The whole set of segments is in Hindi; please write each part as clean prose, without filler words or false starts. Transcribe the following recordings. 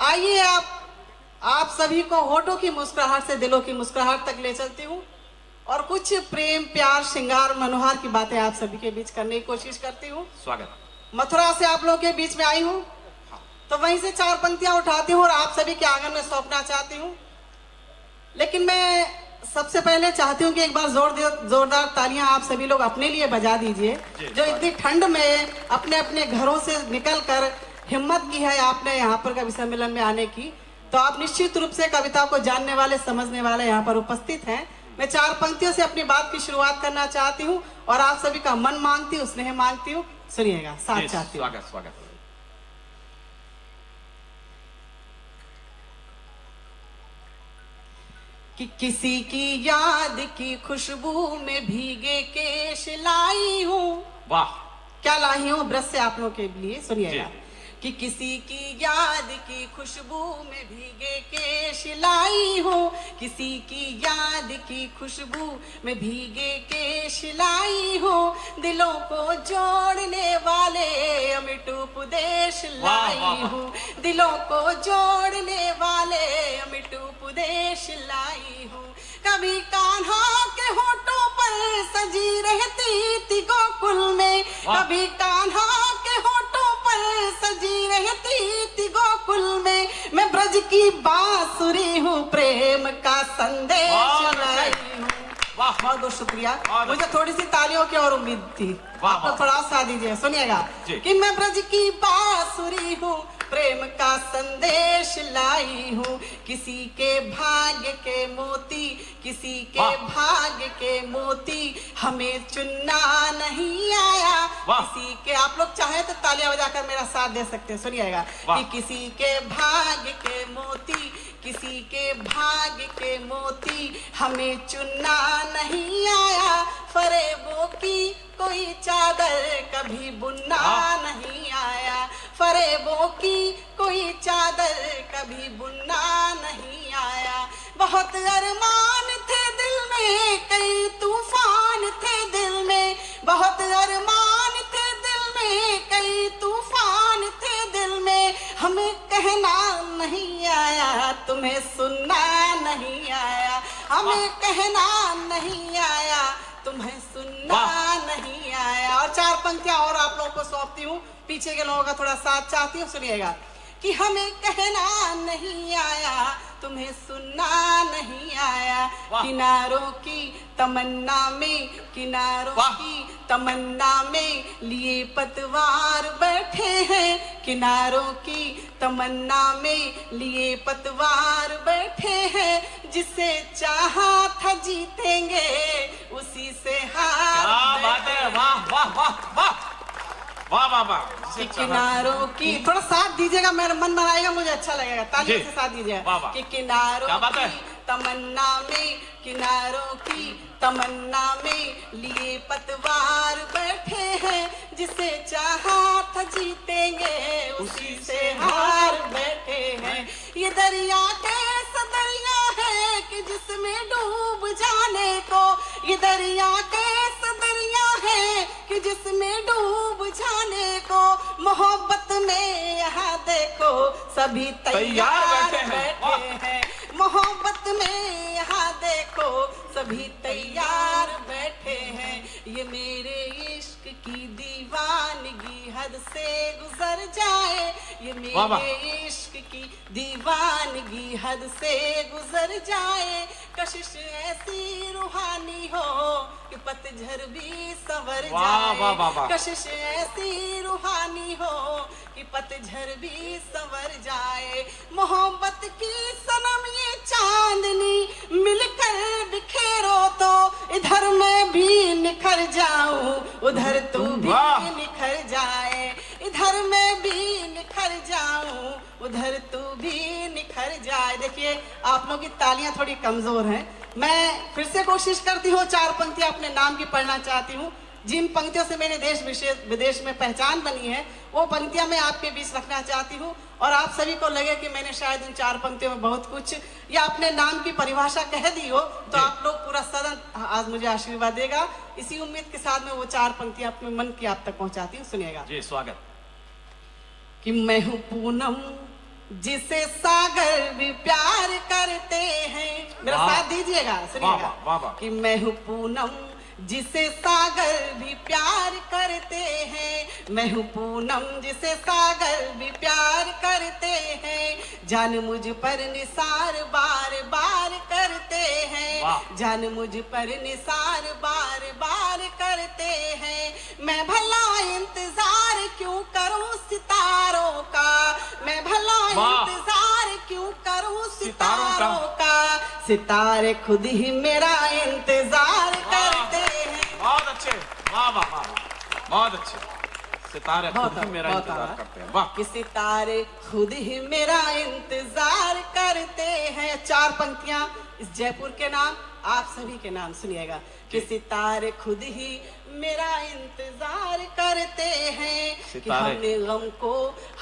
आइए आप सभी को होठों की मुस्कुराहट से दिलों की मुस्कुराहट तक ले चलती हूँ और कुछ प्रेम प्यार श्रृंगार मनोहार की बातें आप सभी के बीच करने की कोशिश करती हूँ। स्वागत। मथुरा से आप लोगों के बीच में आई हूँ तो वहीं से 4 पंक्तियां उठाती हूँ और आप सभी के आंगन में सौंपना चाहती हूँ। लेकिन मैं सबसे पहले चाहती हूँ कि एक बार जोरदार तालियां आप सभी लोग अपने लिए बजा दीजिए, जो इतनी ठंड में अपने अपने घरों से निकलकर हिम्मत की है आपने यहाँ पर कवि सम्मेलन में आने की। तो आप निश्चित रूप से कविता को जानने वाले समझने वाले यहाँ पर उपस्थित हैं। मैं 4 पंक्तियों से अपनी बात की शुरुआत करना चाहती हूँ और आप सभी का मन मांगती हूँ, स्नेह मांगती हूँ, सुनिएगा, साथ चाहती हूँ। स्वागत स्वागत। कि किसी की याद की खुशबू में भीगे केश लाई हूँ। वाह, क्या लाई हूँ? ब्रश से आप लोगों के लिए सुनिएगा। कि किसी की याद की खुशबू में भीगे केश लाई हूँ, किसी की याद की खुशबू में भीगे केश लाई हूँ, दिलों को जोड़ने वाले अमिट उपदेश लाई हूँ, दिलों को जोड़ने वाले अमिट उपदेश लाई हूँ। कभी कान्हा के होठों पर सजी रहती थी गोकुल में, कभी कान्हा के होठों पर सजी रहती थी गोकुल में, मैं ब्रज की बांसुरी हूँ, प्रेम का संदेश लाई हूँ। वाह, बहुत बहुत शुक्रिया। मुझे थोड़ी सी तालियों की और उम्मीद थी, आपको थोड़ा सा दीजिए, सुनिएगा। कि मैं ब्रज की बांसुरी हूँ, प्रेम का संदेश लाई हूँ, किसी के भाग्य के मोती, किसी के भाग्य के मोती हमें चुनना नहीं आया, किसी के, आप लोग चाहे तो तालियां बजाकर मेरा साथ दे सकते हैं, सुनिएगा। कि किसी के भाग्य के मोती, किसी के भाग्य के मोती हमें चुनना नहीं आया, फरेबों की कोई चादर कभी बुनना नहीं आया, फरेबों की कोई चादर कभी बुनना नहीं आया। बहुत अरमान थे दिल में, कई तूफान थे दिल में, बहुत अरमान थे दिल में, कई तूफान थे दिल में, हमें कहना नहीं आया, तुम्हें सुनना नहीं आया, हमें कहना नहीं आया, तुम्हें सुनना नहीं आया। और 4 पंक्तियां और आप लोगों को सौंपती हूँ, पीछे के लोगों का थोड़ा साथ चाहती हूँ, सुनिएगा। कि हमें कहना नहीं आया, तुम्हें सुनना नहीं आया, किनारों की तमन्ना में, किनारों की तमन्ना में लिए पतवार बैठे हैं, किनारों की तमन्ना में लिए पतवार बैठे हैं, जिसे चाहा था जीतेंगे उसी से हार बैठे। वाह वाह वाह वाह वाह वाह वाह। किनारों की, थोड़ा साथ दीजिएगा, मेरा मन बनाएगा, मुझे अच्छा लगेगा, तालियों से साथ दीजिएगा। कि किनारों की तमन्ना में, किनारों की तमन्ना में लिए पतवार बैठे हैं, जिसे चाहा था जीतेंगे उसी से हार बैठे हैं। ये दरिया कैसा दरिया है कि जिसमें डूब जाने को, ये दरिया कैसा दरिया है कि जिसमें डूब जाने को, मोहब्बत में यहाँ देखो सभी तैयार बैठे हैं, मोहब्बत में यहाँ देखो सभी तैयार बैठे हैं। ये मेरे इश्क की दीवानगी हद से गुजर जाए, ये मेरे इश्क की दीवानगी हद से गुजर जाए, कशिश ऐसी रूहानी हो कि पतझड़ भी संवर जाए, कशिश ऐसी रूहानी हो कि पतझड़ भी संवर जाए। मोहब्बत की सनम ये चांदनी मिलकर बिखेरो तो, इधर मैं भी निखर जाऊं उधर तू भी निखर जाए, इधर मैं भी निखर जाऊं उधर तू भी निखर जाए। देखिए आप लोगों की तालियां थोड़ी कमजोर हैं, मैं फिर से कोशिश करती हूँ, 4 पंक्तियां अपने नाम की पढ़ना चाहती हूँ। जिन पंक्तियों से मेरे देश विदेश में पहचान बनी है, वो पंक्तियां मैं आपके बीच रखना चाहती हूँ और आप सभी को लगे कि मैंने शायद उन 4 पंक्तियों में बहुत कुछ या अपने नाम की परिभाषा कह दी हो, तो आप लोग पूरा सदन आज मुझे आशीर्वाद देगा। इसी उम्मीद के साथ में वो 4 पंक्तियां अपने मन की आप तक पहुंचाती हूँ, सुनिएगा। जी, स्वागत। कि मैं हूँ पूनम जिसे सागर भी प्यार करते हैं। मेरा वाह। साथ दीजिएगा, वाह, सुनिएगा वाह, वाह। कि मैं हूँ पूनम जिसे सागर भी प्यार करते हैं। मैं हूँ पूनम जिसे सागर भी प्यार करते हैं। जान मुझ पर निसार बार बार करते हैं। वाह। जान मुझ पर निसार बार बार करते हैं। मैं भला इंतजार क्यों करूं सितारों का। मैं भला वाह। इंतजार क्यों करूं सितारों का। सितारों का। सितारे खुद ही मेरा इंतजार करते हैं। बहुत अच्छे, वाह वाह वाह, बहुत अच्छे। सितारे खुद ही मेरा बहुत इंतजार आवा। करते हैं, वाह। कि सितारे खुद ही मेरा इंतजार करते हैं। 4 पंक्तियां इस जयपुर के नाम, आप सभी के नाम सुनिएगा कि सितारे खुद ही मेरा इंतजार करते हैं। कि सितारे। हमने गम को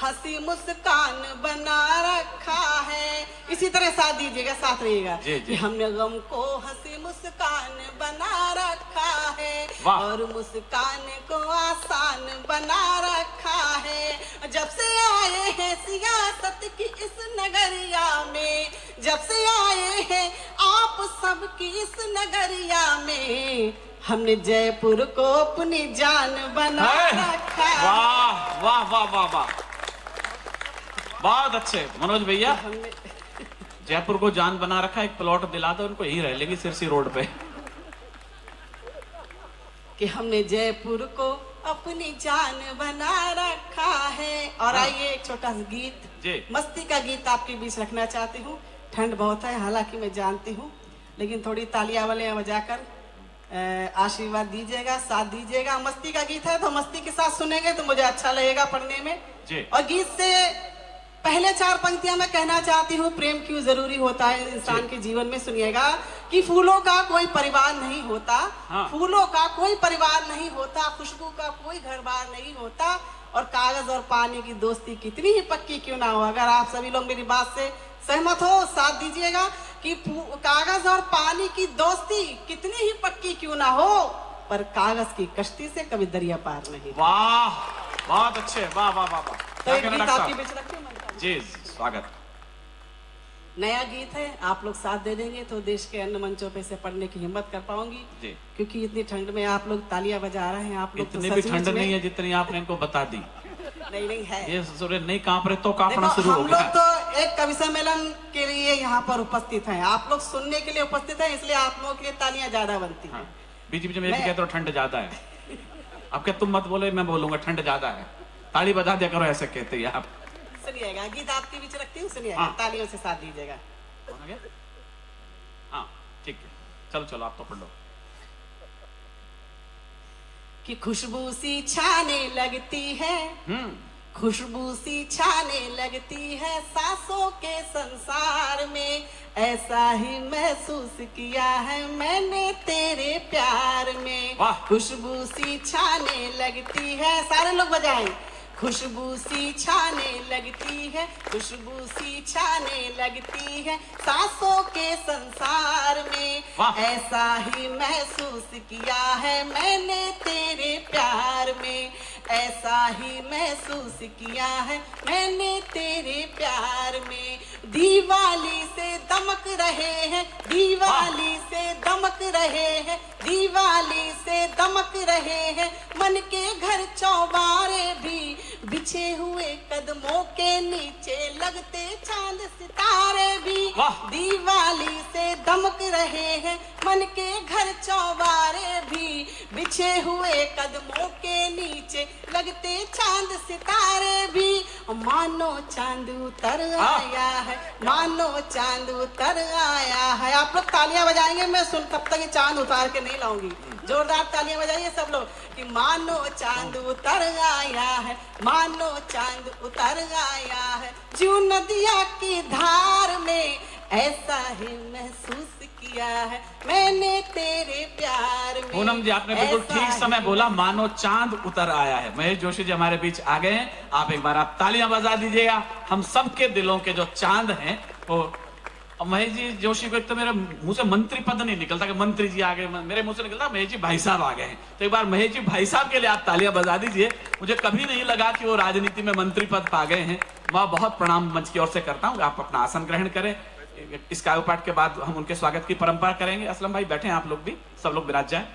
हंसी मुस्कान बना रखा है। इसी तरह साथ दीजिएगा, साथ रहिएगा जी, जी। कि हमने गम को हंसी मुस्कान बना रखा है वाह। और मुस्कान को आसान बना रखा है। जब से आए हैं सियासत की इस नगरिया में, जब से आए हैं आप सबकी इस नगरिया में, हमने जयपुर को अपनी जान बना रखा है। वाह वाह वाह वाह वाह, बहुत अच्छे मनोज भैया। हमने जयपुर को जान बना रखा, एक प्लॉट दिला दो उनको, यही रह लेगी सिरसी रोड पे। कि हमने जयपुर को अपनी जान बना रखा है। और आइए एक छोटा सा गीत, जी। मस्ती का गीत आपके बीच रखना चाहती हूँ। ठंड बहुत है, हालांकि मैं जानती हूँ, लेकिन थोड़ी तालियां वाले बजाकर आशीर्वाद दीजिएगा, साथ दीजिएगा। मस्ती का गीत है तो मस्ती के साथ सुनेंगे तो मुझे अच्छा लगेगा पढ़ने में जी। और गीत से पहले 4 पंक्तियां मैं कहना चाहती हूँ, प्रेम क्यों जरूरी होता है इंसान के जीवन में। सुनिएगा कि फूलों का कोई परिवार नहीं होता। हाँ। फूलों का कोई परिवार नहीं होता, खुशबू का कोई घर बार नहीं होता, और कागज और पानी की दोस्ती कितनी ही पक्की क्यों ना हो। अगर आप सभी लोग मेरी बात से सहमत हो, साथ दीजिएगा कि कागज और पानी की दोस्ती कितनी ही पक्की क्यों ना हो, पर कागज की कश्ती से कभी दरिया पार नहीं। वाह, बहुत अच्छे, वाह वाह वाह वाह। तो क्या एक कहना गीत डॉक्टर आपके साहब? बीच रखते हैं। जी, स्वागत। नया गीत है, आप लोग साथ दे देंगे तो देश के अन्य मंचों पे से पढ़ने की हिम्मत कर पाऊंगी जी। क्योंकि इतनी ठंड में आप लोग तालियां बजा रहे हैं। आप लोग इतनी भी ठंड नहीं है जितनी आपने इनको बता दी। नहीं है। ये सूर्य नहीं कांप रहे तो कांपना देखो, शुरू हो हम गया। लोग तो एक कवि सम्मेलन के लिए यहाँ पर उपस्थित हैं, आप लोग सुनने के लिए उपस्थित हैं, इसलिए आप लोगों के लिए तालियां ज्यादा बनती हैं। हाँ, बीच बीच में कहते हो ठंड ज्यादा है। अब क्या तुम मत बोले, मैं बोलूंगा ठंड ज्यादा है। ताली बजा दिया करो, ऐसे कहते हैं आप। सुनिएगा, गीत आपके बीच रखती हूँ, सुनिएगा। हाँ। तालियों से साथ दीजिएगा। कौन आ गया? हाँ ठीक है, चलो चलो आप तो पढ़ लो। कि खुशबू सी छाने लगती है, खुशबू सी छाने लगती है सांसों के संसार में, ऐसा ही महसूस किया है मैंने तेरे प्यार में। वाह। खुशबू सी छाने लगती है, सारे लोग बजाएं। खुशबू सी छाने लगती है, खुशबू सी छाने लगती है सांसों के संसार में, वाह। ऐसा ही महसूस किया है मैंने तेरे प्यार में, ऐसा ही महसूस किया है मैंने तेरे प्यार में। दीवाली से दमक रहे हैं, दीवाली से दमक रहे हैं, दीवाली से दमक रहे हैं मन के घर चौबारे भी, बिछे हुए कदमों के नीचे लगते चांद सितारे भी। वाह। दीवाली से दमक रहे हैं मन के घर चौबारे भी, बिछे हुए कदमों के नीचे लगते चांद सितारे भी। मानो चांद उतर आया है, मानो चांद उतर आया है। आप लोग तालियां बजाएंगे, मैं सुन तब तक ये चांद उतार के नहीं लाऊंगी। जोरदार तालियां बजाइए सब लोग कि मानो चांद उतर आया है, मानो चांद उतर आया है। जो नदिया की धार में ऐसा ही महसूस किया है मैंने तेरे प्यार में। पूनम जी आपने बिल्कुल ठीक समय बोला, मानो चांद उतर आया है। महेश जोशी जी हमारे बीच आ गए हैं, आप एक बार आप तालियां बजा दीजिएगा। हम सबके दिलों के जो चांद हैं वो अब महेश जी जोशी को एक तो मेरे मुंह से मंत्री पद नहीं निकलता कि मंत्री जी आ गए, मेरे मुंह से निकलता महेश जी भाई साहब आ गए हैं। तो एक बार महेश जी भाई साहब के लिए आप तालियां बजा दीजिए। मुझे कभी नहीं लगा कि वो राजनीति में मंत्री पद पा गए हैं। मैं बहुत प्रणाम मंच की ओर से करता हूँ। आप अपना आसन ग्रहण करें। इस काव्य पाठ के बाद हम उनके स्वागत की परंपरा करेंगे। असलम भाई बैठे, आप लोग भी, सब लोग विराज जाए,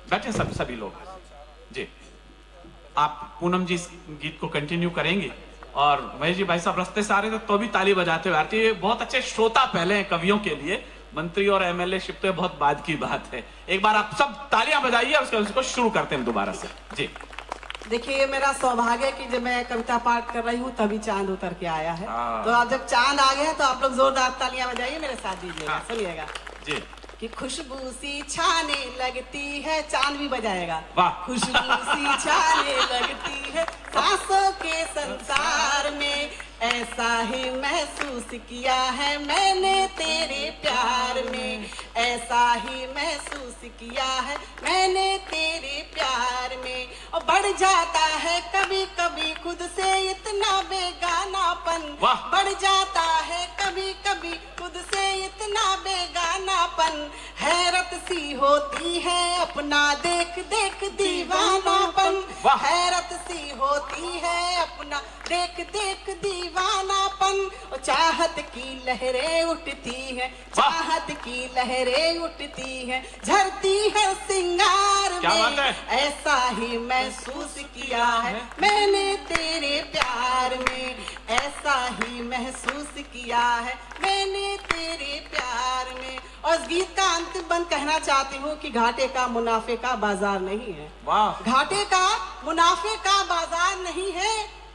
बैठे सभी लोग जी। आप पूनम जी इस गीत को कंटिन्यू करेंगी और महेश जी भाई साहब रास्ते से आ रहे थे तो भी ताली बजाते हुए आती है। बहुत अच्छे श्रोता पहले हैं कवियों के लिए, मंत्री और एमएलए शिप तो बहुत बाद की बात है। एक बार आप सब तालियां बजाइए, उसको शुरू करते हैं दोबारा से जी। देखिए, ये मेरा सौभाग्य है कि जब मैं कविता पाठ कर रही हूँ तभी चांद उतर के आया है। तो अब जब चांद आ गया है तो आप लोग जोरदार तालियां बजाइए, मेरे साथ दीजिएगा। सुनिएगा जी। कि खुशबू सी छाने लगती है, चांद भी बजाएगा। वाह। खुशबू सी छाने लगती है सांसों के संसार में, ऐसा ही महसूस किया है मैंने तेरे प्यार में, ऐसा ही महसूस किया है मैंने तेरे प्यार में। और बढ़ जाता है कभी कभी खुद से इतना बेगानापन, बढ़ जाता है कभी कभी खुद से इतना बेगानापन। हैरत सी होती है अपना देख देख दीवानापन, हैरत सी होती है अपना देख देख दीवानापन। और चाहत की लहरें उठती है, चाहत की लहरें उठती है, झरती है सिंगार में, ऐसा ही महसूस किया है मैंने तेरे प्यार में, ऐसा ही महसूस किया है मैंने तेरे प्यार में। और इस गीत का अंतिम बंद कहना चाहती हूँ कि घाटे का मुनाफे का बाजार नहीं है। वाह। घाटे का मुनाफे का बाजार नहीं है,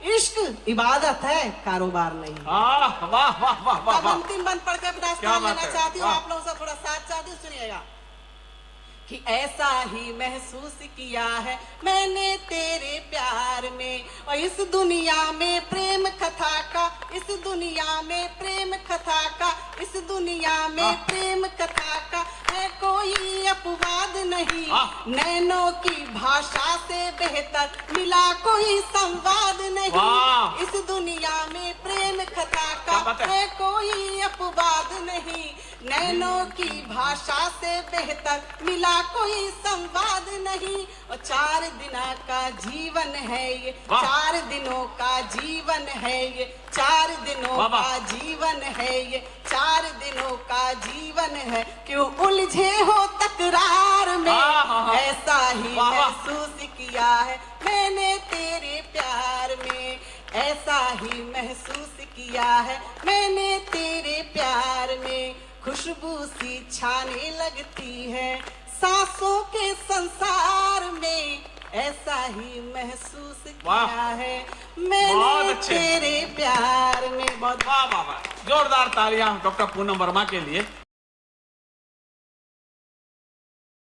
इश्क इबादत है, कारोबार नहीं। वाह वाह वाह वाह वाह। अंतिम बंद पढ़कर अपना स्थान लेना चाहती हूँ, आप लोगों से थोड़ा साथ चाहती हूँ, सुनिएगा। कि ऐसा ही महसूस किया है मैंने तेरे प्यार में। और इस दुनिया में प्रेम कथा का, इस दुनिया में प्रेम कथा का, इस दुनिया में प्रेम कथा का है कोई अपवाद नहीं। नैनों की भाषा से बेहतर मिला कोई संवाद नहीं। इस दुनिया में प्रेम कथा का है कोई अपवाद नहीं। नैनों की भाषा से बेहतर मिला कोई संवाद नहीं। और 4 दिनों का जीवन है ये, 4 दिनों का जीवन है ये, 4 दिनों का जीवन है ये, 4 दिनों का जीवन है। क्यों उलझे हो तकरार में, ऐसा ही महसूस किया है मैंने तेरे प्यार में, ऐसा ही महसूस किया है मैंने तेरे प्यार में। खुशबू सी छाने लगती है सांसों के संसार में, ऐसा ही महसूस किया है मैंने तेरे प्यार में। बहुत वाह वाह वाह। जोरदार तालियां डॉक्टर पूनम वर्मा के लिए।